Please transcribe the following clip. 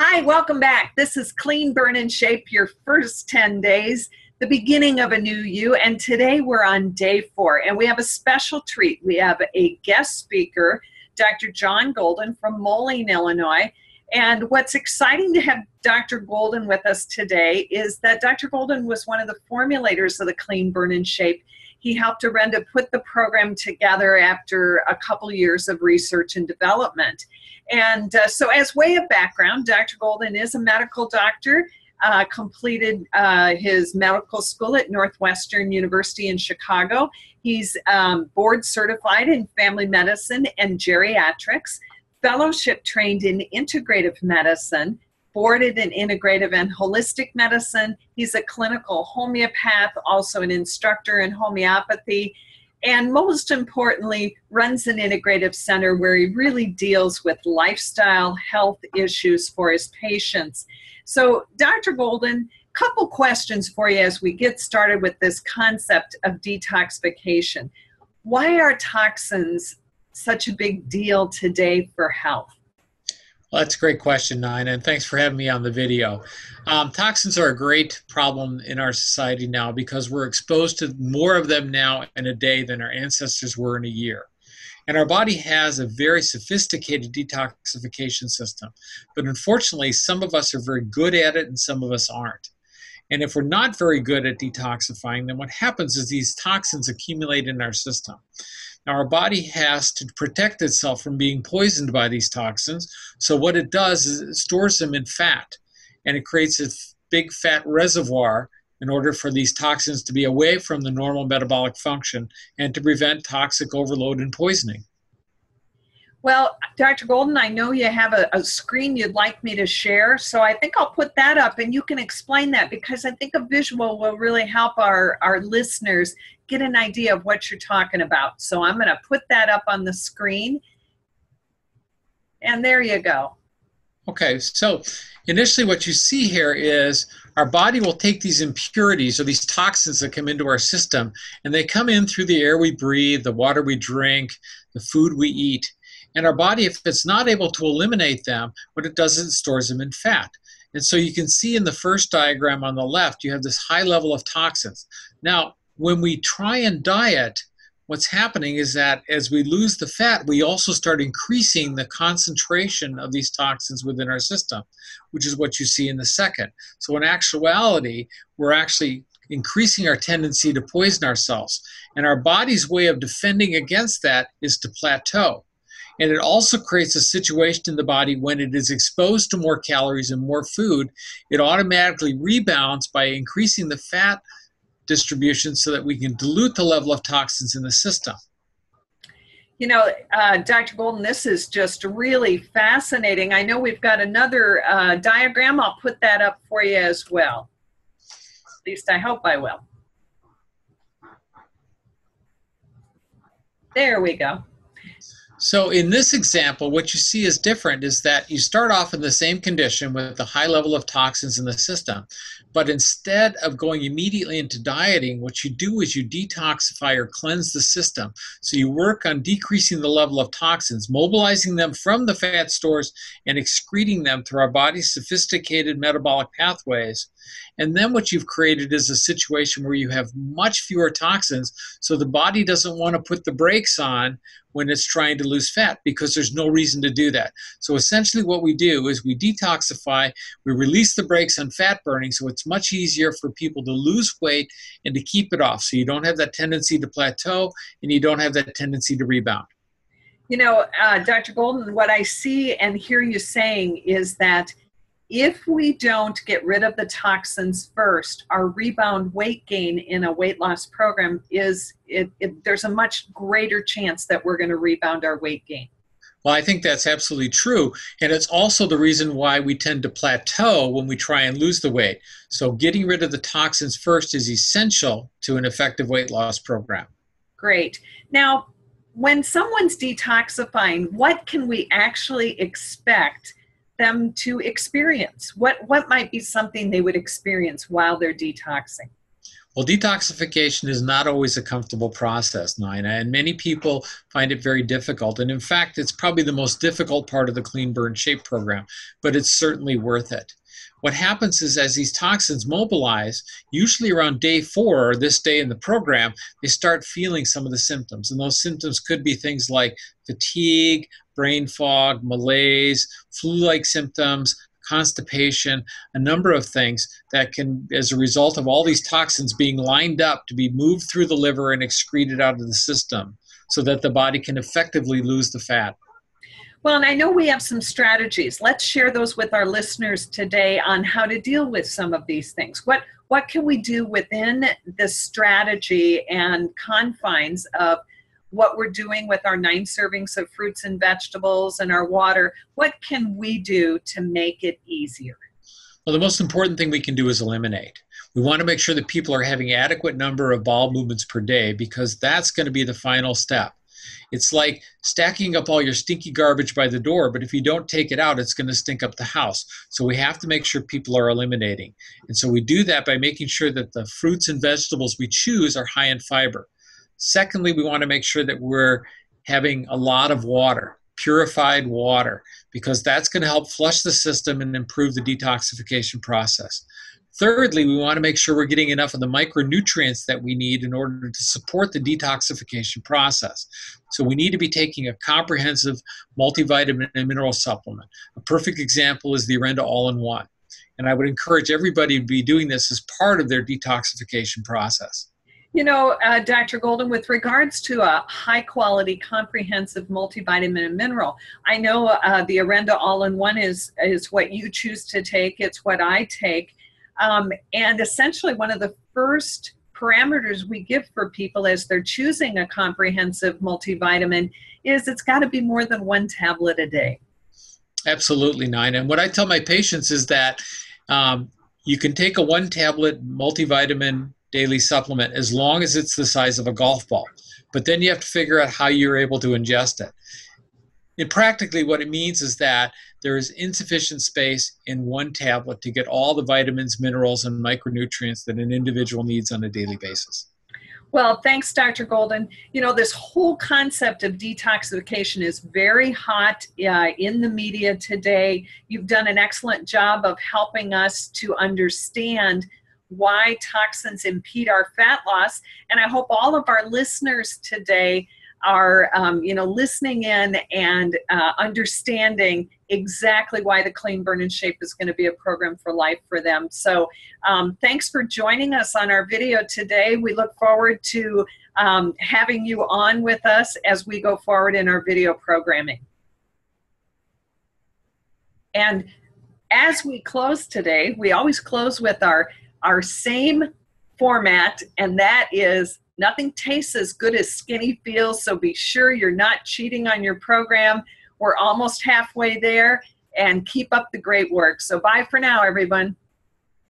Hi, welcome back. This is Clean, Burn, and Shape, your first 10 days, the beginning of a new you. And today we're on day 4, and we have a special treat. We have a guest speaker, Dr. John Golden from Moline, Illinois. And what's exciting to have Dr. Golden with us today is that Dr. Golden was one of the formulators of the Clean, Burn, and Shape. He helped Arenda put the program together after a couple years of research and development. And so as way of background, Dr. Golden is a medical doctor, completed his medical school at Northwestern University in Chicago. He's board certified in family medicine and geriatrics, fellowship trained in integrative medicine, boarded in integrative and holistic medicine. He's a clinical homeopath, also an instructor in homeopathy, and most importantly, runs an integrative center where he really deals with lifestyle health issues for his patients. So, Dr. Golden, couple questions for you as we get started with this concept of detoxification. Why are toxins such a big deal today for health? Well, that's a great question, Nina, and thanks for having me on the video. Toxins are a great problem in our society now because we're exposed to more of them now in a day than our ancestors were in a year. And our body has a very sophisticated detoxification system. But unfortunately, some of us are very good at it and some of us aren't. And if we're not very good at detoxifying, then what happens is these toxins accumulate in our system. Now, our body has to protect itself from being poisoned by these toxins. So what it does is it stores them in fat, and it creates a big fat reservoir in order for these toxins to be away from the normal metabolic function and to prevent toxic overload and poisoning. Well, Dr. Golden, I know you have a screen you'd like me to share, so I think I'll put that up and you can explain that, because I think a visual will really help our listeners get an idea of what you're talking about. So I'm going to put that up on the screen, and there you go. Okay, so initially what you see here is our body will take these impurities or these toxins that come into our system, and they come in through the air we breathe, the water we drink, the food we eat. And our body, if it's not able to eliminate them, what it does is it stores them in fat. And so you can see in the first diagram on the left, you have this high level of toxins. Now, when we try and diet, what's happening is that as we lose the fat, we also start increasing the concentration of these toxins within our system, which is what you see in the second. So in actuality, we're actually increasing our tendency to poison ourselves. And our body's way of defending against that is to plateau. And it also creates a situation in the body when it is exposed to more calories and more food, it automatically rebounds by increasing the fat distribution so that we can dilute the level of toxins in the system. You know, Dr. Golden, this is just really fascinating. I know we've got another diagram. I'll put that up for you as well. At least I hope I will. There we go. So in this example, what you see is different is that you start off in the same condition with a high level of toxins in the system. But instead of going immediately into dieting, what you do is you detoxify or cleanse the system. So you work on decreasing the level of toxins, mobilizing them from the fat stores and excreting them through our body's sophisticated metabolic pathways. And then what you've created is a situation where you have much fewer toxins, so the body doesn't want to put the brakes on when it's trying to lose fat because there's no reason to do that. So essentially what we do is we detoxify, we release the brakes on fat burning, so it's much easier for people to lose weight and to keep it off. So you don't have that tendency to plateau and you don't have that tendency to rebound. You know, Dr. Golden, what I see and hear you saying is that if we don't get rid of the toxins first, our rebound weight gain in a weight loss program there's a much greater chance that we're going to rebound our weight gain. Well, I think that's absolutely true. And it's also the reason why we tend to plateau when we try and lose the weight. So getting rid of the toxins first is essential to an effective weight loss program. Great. Now, when someone's detoxifying, what can we actually expect them to experience? What might be something they would experience while they're detoxing? Well, detoxification is not always a comfortable process, Nina, and many people find it very difficult. And in fact, it's probably the most difficult part of the Clean Burn Shape program, but it's certainly worth it. What happens is as these toxins mobilize, usually around day 4 or this day in the program, they start feeling some of the symptoms. And those symptoms could be things like fatigue, brain fog, malaise, flu-like symptoms, constipation, a number of things that can, as a result of all these toxins being lined up to be moved through the liver and excreted out of the system so that the body can effectively lose the fat. Well, and I know we have some strategies. Let's share those with our listeners today on how to deal with some of these things. What can we do within the strategy and confines of what we're doing with our 9 servings of fruits and vegetables and our water? What can we do to make it easier? Well, the most important thing we can do is eliminate. We want to make sure that people are having adequate number of bowel movements per day because that's going to be the final step. It's like stacking up all your stinky garbage by the door, but if you don't take it out, it's going to stink up the house. So we have to make sure people are eliminating. And so we do that by making sure that the fruits and vegetables we choose are high in fiber. Secondly, we want to make sure that we're having a lot of water, purified water, because that's going to help flush the system and improve the detoxification process. Thirdly, we want to make sure we're getting enough of the micronutrients that we need in order to support the detoxification process. So we need to be taking a comprehensive multivitamin and mineral supplement. A perfect example is the Arenda All-in-One. And I would encourage everybody to be doing this as part of their detoxification process. You know, Dr. Golden, with regards to a high-quality, comprehensive multivitamin and mineral, I know the Arenda All-in-One is what you choose to take. It's what I take. And essentially, one of the first parameters we give for people as they're choosing a comprehensive multivitamin is it's got to be more than 1 tablet a day. Absolutely, Nina. And what I tell my patients is that you can take a 1-tablet multivitamin daily supplement as long as it's the size of a golf ball. But then you have to figure out how you're able to ingest it. And practically what it means is that there is insufficient space in 1 tablet to get all the vitamins, minerals, and micronutrients that an individual needs on a daily basis. Well, thanks, Dr. Golden. You know, this whole concept of detoxification is very hot in the media today. You've done an excellent job of helping us to understand why toxins impede our fat loss. And I hope all of our listeners today are, listening in and understanding exactly why the Clean Burn and Shape is going to be a program for life for them. So thanks for joining us on our video today. We look forward to having you on with us as we go forward in our video programming. And as we close today, we always close with our same format, and that is nothing tastes as good as skinny feels, so be sure you're not cheating on your program. We're almost halfway there, and keep up the great work. So bye for now, everyone.